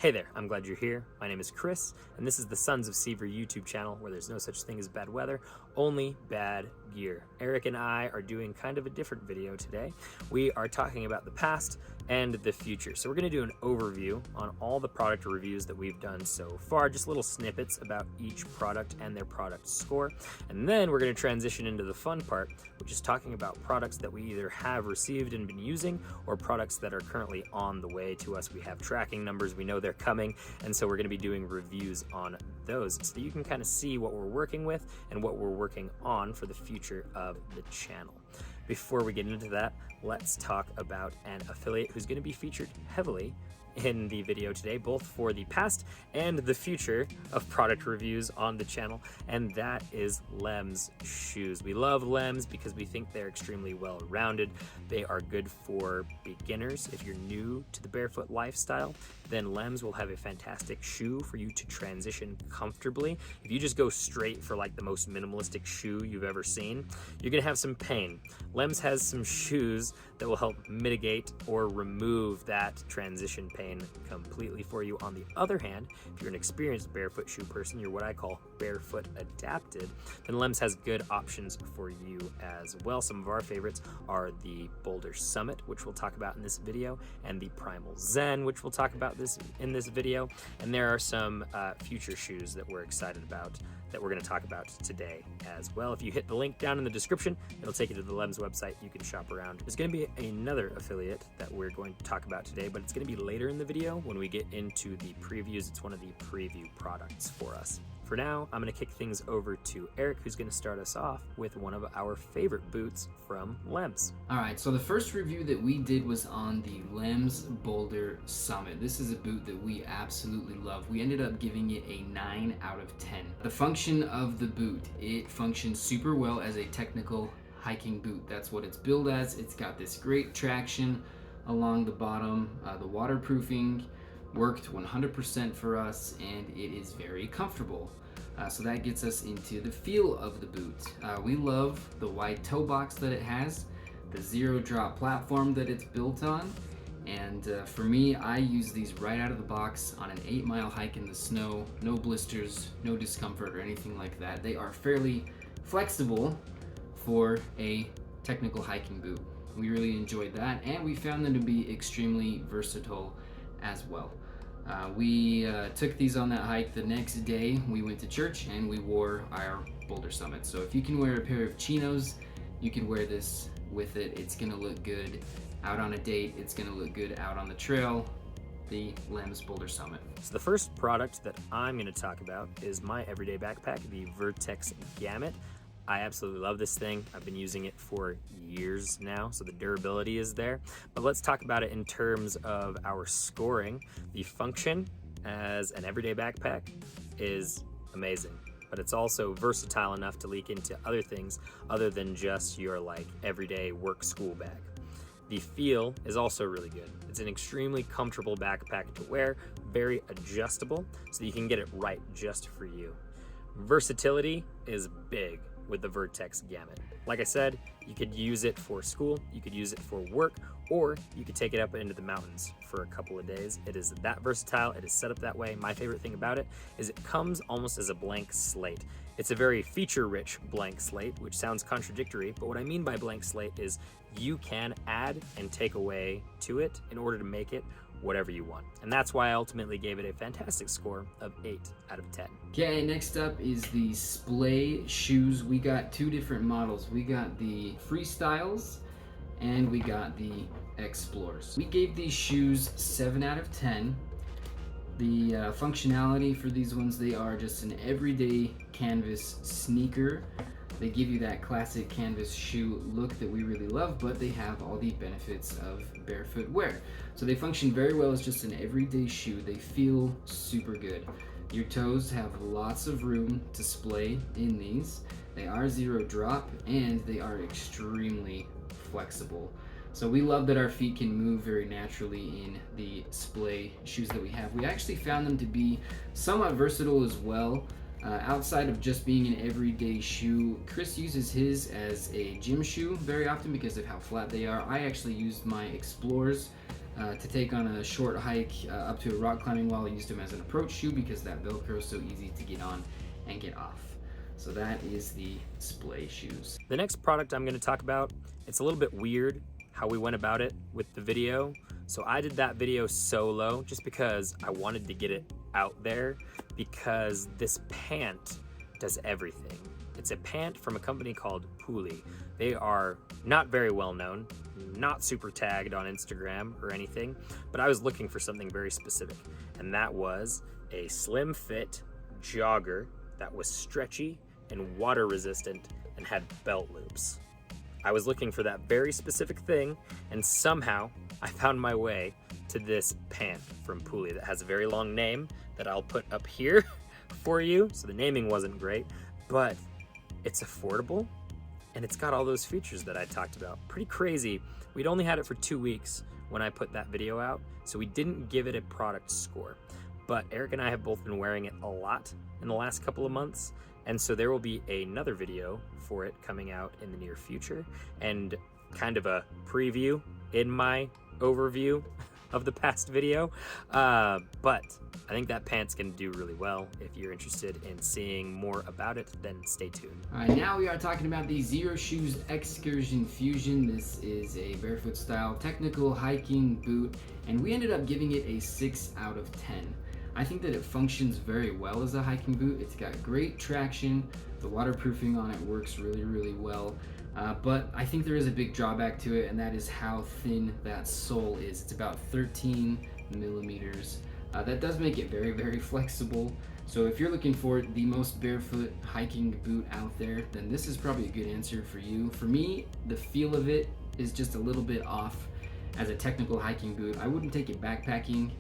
Hey there, I'm glad you're here. My name is Chris, and this is the Sons of Sever YouTube channel where there's no such thing as bad weather, only bad gear. Eric and I are doing kind of a different video today. We are talking about the past and the future. So we're going to do an overview on all the product reviews that we've done so far, just little snippets about each product and their product score. And then we're going to transition into the fun part, which is talking about products that we either have received and been using or products that are currently on the way to us. We have tracking numbers, we know they're coming, and so we're going to be doing reviews on those so that you can kind of see what we're working with and what we're working on for the future of the channel. Before we get into that, let's talk about an affiliate who's going to be featured heavily in the video today, both for the past and the future of product reviews on the channel, and that is Lems Shoes. We love Lems because we think they're extremely well-rounded. They are good for beginners. If you're new to the barefoot lifestyle, then Lems will have a fantastic shoe for you to transition comfortably. If you just go straight for like the most minimalistic shoe you've ever seen, you're gonna have some pain. Lems has some shoes that will help mitigate or remove that transition pain completely for you. On the other hand, if you're an experienced barefoot shoe person, you're what I call barefoot adapted, then Lems has good options for you as well. Some of our favorites are the Boulder Summit, which we'll talk about in this video, and the Primal Zen, which we'll talk about in this video. And there are some future shoes that we're excited about that we're going to talk about today as well. If you hit the link down in the description, it'll take you to the Lems website. You can shop around. There's going to be another affiliate that we're going to talk about today, but it's going to be later in the video when we get into the previews. It's one of the preview products for us. For now, I'm going to kick things over to Eric, who's going to start us off with one of our favorite boots from Lems. Alright, so the first review that we did was on the Lems Boulder Summit. This is a boot that we absolutely love. We ended up giving it a 9 out of 10. The function of the boot, it functions super well as a technical hiking boot. That's what it's billed as. It's got this great traction along the bottom. The waterproofing worked 100% for us, and it is very comfortable. So that gets us into the feel of the boot. We love the wide toe box that it has, the zero drop platform that it's built on, and for me, I use these right out of the box on an 8-mile hike in the snow. No blisters, no discomfort or anything like that. They are fairly flexible for a technical hiking boot. We really enjoyed that, and we found them to be extremely versatile as well. We took these on that hike. The next day we went to church and we wore our Boulder Summit. So if you can wear a pair of chinos, you can wear this with it. It's gonna look good out on a date. It's gonna look good out on the trail. The Lems Boulder Summit. So the first product that I'm going to talk about is my everyday backpack, the Vertx Gamut. I absolutely love this thing. I've been using it for years now, so the durability is there. But let's talk about it in terms of our scoring. The function as an everyday backpack is amazing, but it's also versatile enough to leak into other things other than just your like everyday work school bag. The feel is also really good. It's an extremely comfortable backpack to wear, very adjustable, so you can get it right just for you. Versatility is big with the Vertx Gamut. Like I said, you could use it for school, you could use it for work, or you could take it up into the mountains for a couple of days. It is that versatile, it is set up that way. My favorite thing about it is it comes almost as a blank slate. It's a very feature-rich blank slate, which sounds contradictory, but what I mean by blank slate is you can add and take away to it in order to make it whatever you want. And that's why I ultimately gave it a fantastic score of 8 out of 10. Okay, next up is the Splay Shoes. We got two different models. We got the Freestyles and we got the Explorers. We gave these shoes 7 out of 10. The functionality for these ones, they are just an everyday canvas sneaker. They give you that classic canvas shoe look that we really love, but they have all the benefits of barefoot wear. So they function very well as just an everyday shoe. They feel super good. Your toes have lots of room to splay in these. They are zero drop and they are extremely flexible. So we love that our feet can move very naturally in the Splay shoes that we have. We actually found them to be somewhat versatile as well. Outside of just being an everyday shoe, Chris uses his as a gym shoe very often because of how flat they are. I actually used my Explorers to take on a short hike up to a rock climbing wall. I used them as an approach shoe because that Velcro is so easy to get on and get off. So that is the Splay Shoes. The next product I'm going to talk about, it's a little bit weird how we went about it with the video. So I did that video solo just because I wanted to get it out there, because this pant does everything. It's a pant from a company called Puli. They are not very well known, not super tagged on Instagram or anything, but I was looking for something very specific, and that was a slim fit jogger that was stretchy and water resistant and had belt loops. I was looking for that very specific thing, and somehow I found my way to this pant from Puli that has a very long name that I'll put up here for you. So the naming wasn't great, but it's affordable and it's got all those features that I talked about. Pretty crazy. We'd only had it for 2 weeks when I put that video out, so we didn't give it a product score. But Eric and I have both been wearing it a lot in the last couple of months, and so there will be another video for it coming out in the near future, and kind of a preview in my overview of the past video. But I think that pant's gonna do really well. If you're interested in seeing more about it, then stay tuned. All right, now we are talking about the SeverShoots Excursion Fusion. This is a barefoot style technical hiking boot, and we ended up giving it a 6 out of 10. I think that it functions very well as a hiking boot. It's got great traction. The waterproofing on it works really, really well. But I think there is a big drawback to it, and that is how thin that sole is. It's about 13 millimeters. That does make it very, very flexible. So if you're looking for the most barefoot hiking boot out there, then this is probably a good answer for you. For me, the feel of it is just a little bit off as a technical hiking boot. I wouldn't take it backpacking.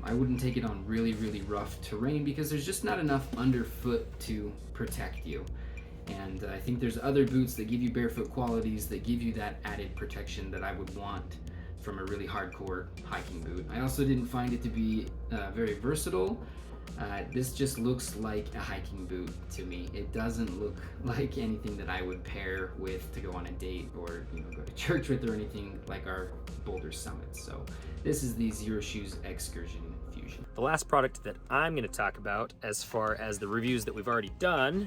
I wouldn't take it on really, really rough terrain because there's just not enough underfoot to protect you. And I think there's other boots that give you barefoot qualities that give you that added protection that I would want from a really hardcore hiking boot. I also didn't find it to be very versatile. This just looks like a hiking boot to me. It doesn't look like anything that I would pair with to go on a date or go to church with or anything like our Boulder Summit. So this is the SeverShoots Excursion Fusion. The last product that I'm going to talk about, as far as the reviews that we've already done,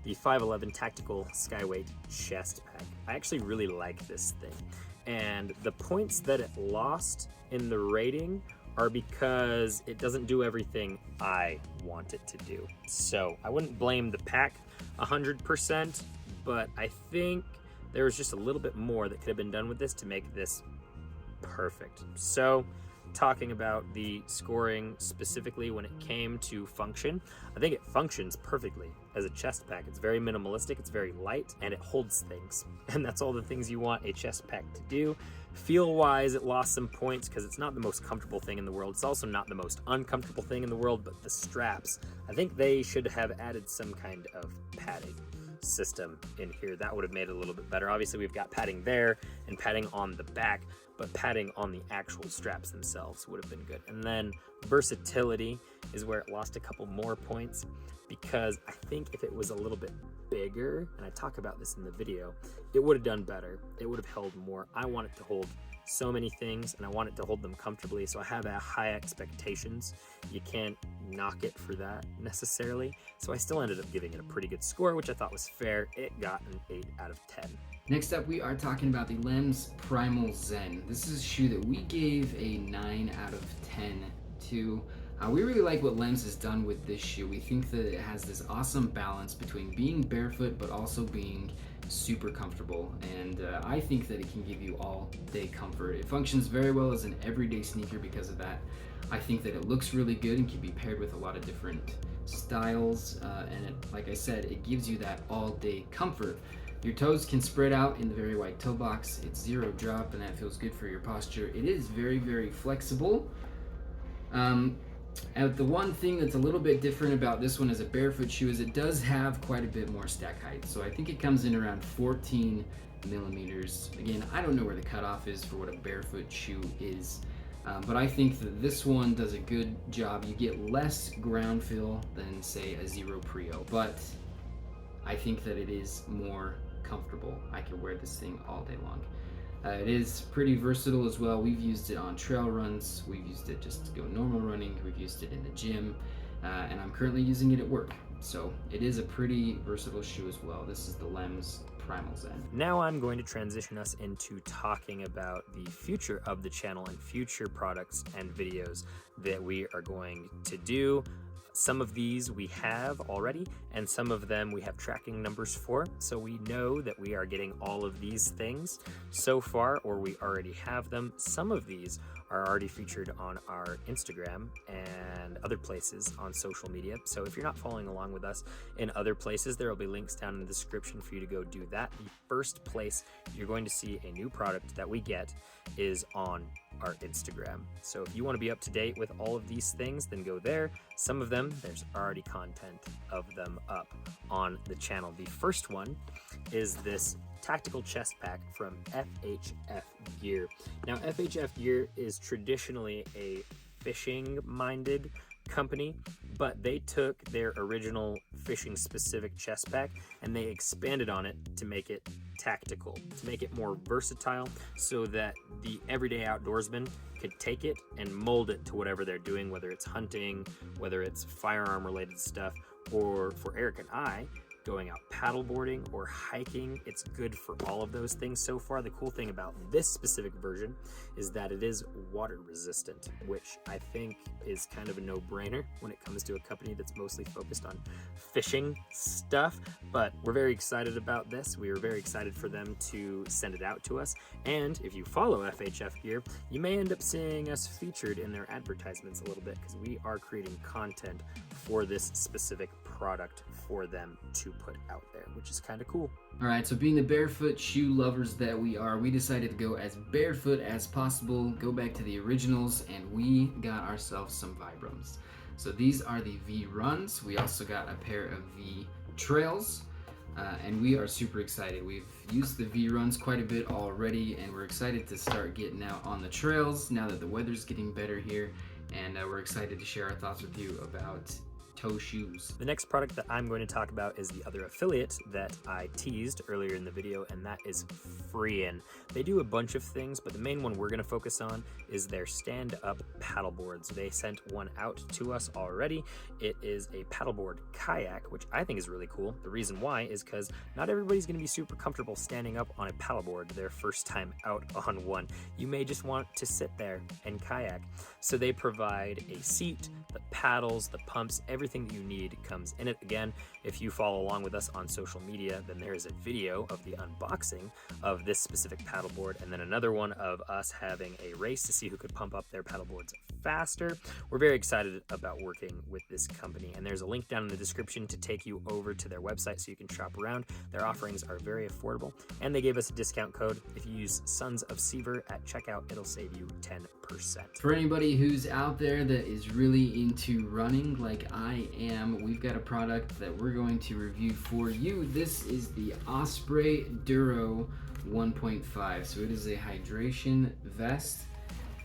the 511 Tactical SkyWeight Chest Pack. I actually really like this thing, and the points that it lost in the rating are because it doesn't do everything I want it to do. So I wouldn't blame the pack 100%, but I think there was just a little bit more that could have been done with this to make this perfect. So talking about the scoring specifically when it came to function, I think it functions perfectly as a chest pack. It's very minimalistic, it's very light, and it holds things. And that's all the things you want a chest pack to do. Feel wise, it lost some points because it's not the most comfortable thing in the world. It's also not the most uncomfortable thing in the world, but the straps, I think they should have added some kind of padding system in here. That would have made it a little bit better. Obviously we've got padding there and padding on the back, but padding on the actual straps themselves would have been good. And then versatility is where it lost a couple more points, because I think if it was a little bit bigger, and I talk about this in the video, it would have done better. It would have held more. I want it to hold so many things, and I want it to hold them comfortably, so I have high expectations. You can't knock it for that necessarily. So I still ended up giving it a pretty good score, which I thought was fair. It got an 8 out of 10. Next up, we are talking about the Lems Primal Zen. This is a shoe that we gave a 9 out of 10 to. We really like what Lems has done with this shoe. We think that it has this awesome balance between being barefoot but also being super comfortable, and I think that it can give you all day comfort. It functions very well as an everyday sneaker because of that. I think that it looks really good and can be paired with a lot of different styles, and like I said, it gives you that all day comfort. Your toes can spread out in the very wide toe box. It's zero drop, and that feels good for your posture. It is very, very flexible. And the one thing that's a little bit different about this one as a barefoot shoe is it does have quite a bit more stack height. So I think it comes in around 14 millimeters. Again, I don't know where the cutoff is for what a barefoot shoe is, but I think that this one does a good job. You get less ground feel than, say, a Xero Prio, but I think that it is more comfortable. I could wear this thing all day long. It is pretty versatile as well. We've used it on trail runs, we've used it just to go normal running, we've used it in the gym, and I'm currently using it at work. So it is a pretty versatile shoe as well. This is the Lems Primal Zen. Now I'm going to transition us into talking about the future of the channel and future products and videos that we are going to do. Some of these we have already, and some of them we have tracking numbers for, so we know that we are getting all of these things so far, or we already have them. Some of these are already featured on our Instagram and other places on social media, so if you're not following along with us in other places, there will be links down in the description for you to go do that. The first place you're going to see a new product that we get is on our Instagram. So if you want to be up to date with all of these things, then go there. Some of them, there's already content of them up on the channel. The first one is this Tactical Chest Pack from FHF Gear. Now, FHF Gear is traditionally a fishing-minded company, but they took their original fishing specific chest pack and they expanded on it to make it tactical, to make it more versatile, so that the everyday outdoorsman could take it and mold it to whatever they're doing, whether it's hunting, whether it's firearm related stuff, or for Eric and I, going out paddleboarding or hiking. It's good for all of those things so far. The cool thing about this specific version is that it is water resistant, which I think is kind of a no-brainer when it comes to a company that's mostly focused on fishing stuff. But we're very excited about this. We are very excited for them to send it out to us. And if you follow FHF Gear, you may end up seeing us featured in their advertisements a little bit, because we are creating content for this specific product for them to put out there, which is kind of cool. All right, so being the barefoot shoe lovers that we are, we decided to go as barefoot as possible, go back to the originals, and we got ourselves some Vibrams. So these are the V Runs. We also got a pair of V Trails, and we are super excited. We've used the V Runs quite a bit already, and we're excited to start getting out on the trails now that the weather's getting better here, and we're excited to share our thoughts with you about toe shoes. The next product that I'm going to talk about is the other affiliate that I teased earlier in the video, and that is Freein. They do a bunch of things, but the main one we're going to focus on is their stand-up paddleboards. They sent one out to us already. It is a paddleboard kayak, which I think is really cool. The reason why is because not everybody's going to be super comfortable standing up on a paddleboard their first time out on one. You may just want to sit there and kayak. So they provide a seat, the paddles, the pumps, everything that you need comes in it. Again, if you follow along with us on social media, then there is a video of the unboxing of this specific paddleboard, and then another one of us having a race to see who could pump up their paddleboards faster. We're very excited about working with this company, and there's a link down in the description to take you over to their website so you can shop around. Their offerings are very affordable, and they gave us a discount code. If you use Sons of Sever at checkout, it'll save you 10%. For anybody who's out there that is really into running like I am, we've got a product that we're going to review for you. This is the Osprey Duro 1.5. So it is a hydration vest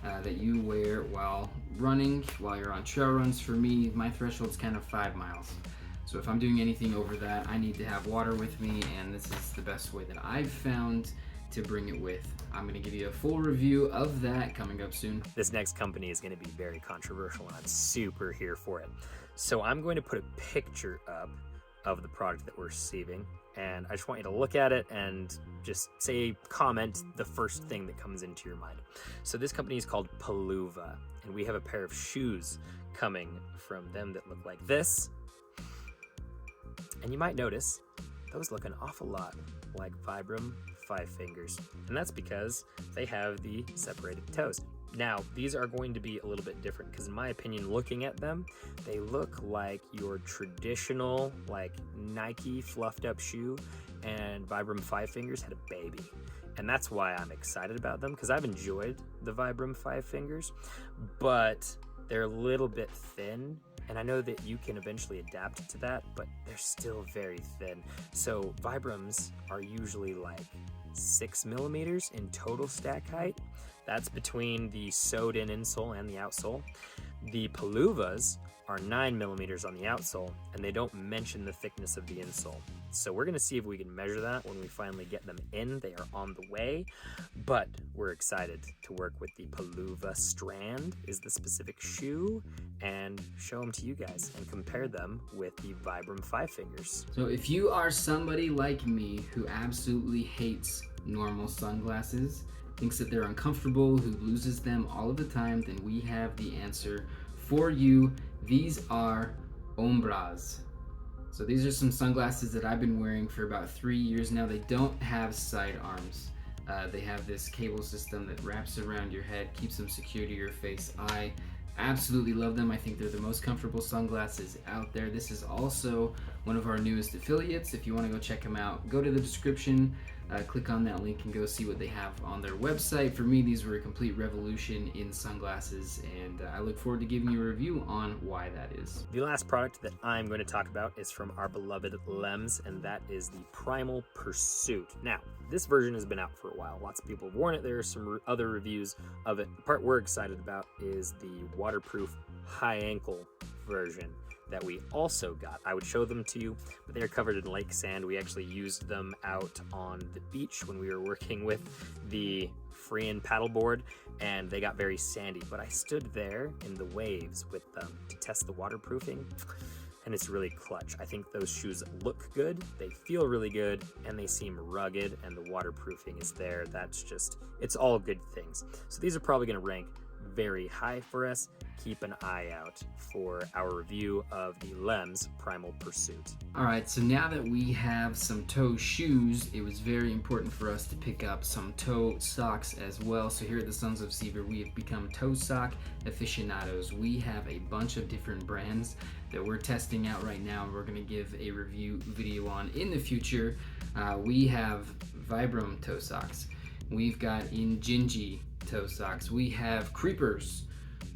that you wear while running, while you're on trail runs. For me, my threshold is kind of 5 miles. So if I'm doing anything over that, I need to have water with me, and this is the best way that I've found to bring it with. I'm going to give you a full review of that coming up soon. This next company is going to be very controversial, and I'm super here for it. So I'm going to put a picture up of the product that we're receiving, and I just want you to look at it and just comment the first thing that comes into your mind. So this company is called Paluva, and we have a pair of shoes coming from them that look like this. And you might notice those look an awful lot like Vibram Five Fingers, and that's because they have the separated toes. Now, these are going to be a little bit different because in my opinion, looking at them, they look like your traditional like Nike fluffed up shoe, and Vibram Five Fingers had a baby. And that's why I'm excited about them, because I've enjoyed the Vibram Five Fingers, but they're a little bit thin. And I know that you can eventually adapt to that, but they're still very thin. So Vibrams are usually like 6 millimeters in total stack height. That's between the sewed in insole and the outsole. The Paluvas are 9 millimeters on the outsole, and they don't mention the thickness of the insole. So we're gonna see if we can measure that when we finally get them in. They are on the way, but we're excited to work with the Peluva Strand is the specific shoe, and show them to you guys and compare them with the Vibram Five Fingers. So if you are somebody like me who absolutely hates normal sunglasses, thinks that they're uncomfortable, who loses them all of the time, then we have the answer for you. These are Ombraz. So these are some sunglasses that I've been wearing for about 3 years now. They don't have side arms. They have this cable system that wraps around your head, keeps them secure to your face. I absolutely love them. I think they're the most comfortable sunglasses out there. This is also one of our newest affiliates. If you want to go check them out, go to the description, click on that link and go see what they have on their website. For me, these were a complete revolution in sunglasses, and I look forward to giving you a review on why that is. The last product that I'm going to talk about is from our beloved Lems, and that is the Primal Pursuit. Now, this version has been out for a while. Lots of people have worn it. There are some other reviews of it. The part we're excited about is the waterproof high ankle version that we also got. I would show them to you, but they're covered in lake sand. We actually used them out on the beach when we were working with the Freein paddleboard, and they got very sandy, but I stood there in the waves with them to test the waterproofing, and it's really clutch. I think those shoes look good, they feel really good, and they seem rugged, and the waterproofing is there. That's just, it's all good things. So these are probably gonna rank very high for us. Keep an eye out for our review of the Lems Primal Pursuit. All right, so now that we have some toe shoes, it was very important for us to pick up some toe socks as well. So here at the Sons of Sever, we have become toe sock aficionados. We have a bunch of different brands that we're testing out right now, and we're gonna give a review video on in the future. We have Vibram toe socks. We've got Injinji toe socks. We have Creepers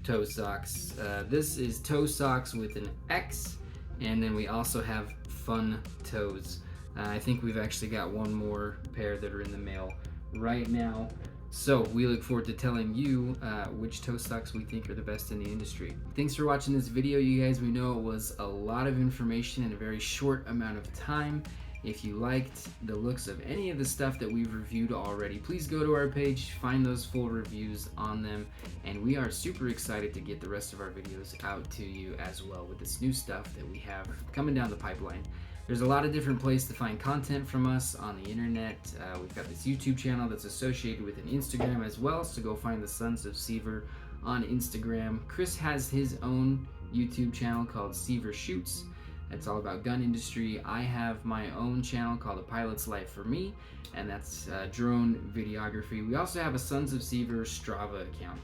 toe socks. This is toe socks with an X, and then we also have Fun Toes. I think we've actually got one more pair that are in the mail right now. So we look forward to telling you which toe socks we think are the best in the industry. Thanks for watching this video, you guys. We know it was a lot of information in a very short amount of time. If you liked the looks of any of the stuff that we've reviewed already, please go to our page, find those full reviews on them, and we are super excited to get the rest of our videos out to you as well with this new stuff that we have coming down the pipeline. There's a lot of different places to find content from us on the internet. We've got this YouTube channel that's associated with an Instagram as well, so go find the Sons of Sever on Instagram. Chris has his own YouTube channel called SeverShoots. It's all about gun industry. I have my own channel called A Pilot's Life for Me, and that's drone videography. We also have a Sons of Sever Strava account.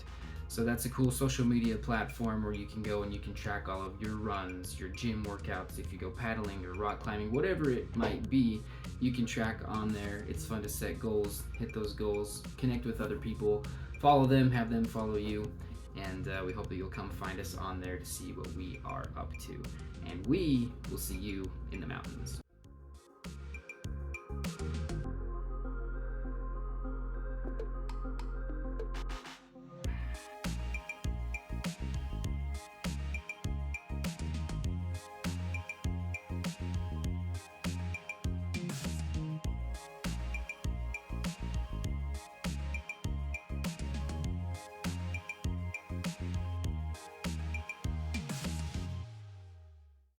So that's a cool social media platform where you can go and you can track all of your runs, your gym workouts. If you go paddling or rock climbing, whatever it might be, you can track on there. It's fun to set goals, hit those goals, connect with other people, follow them, have them follow you. And we hope that you'll come find us on there to see what we are up to. And we will see you in the mountains.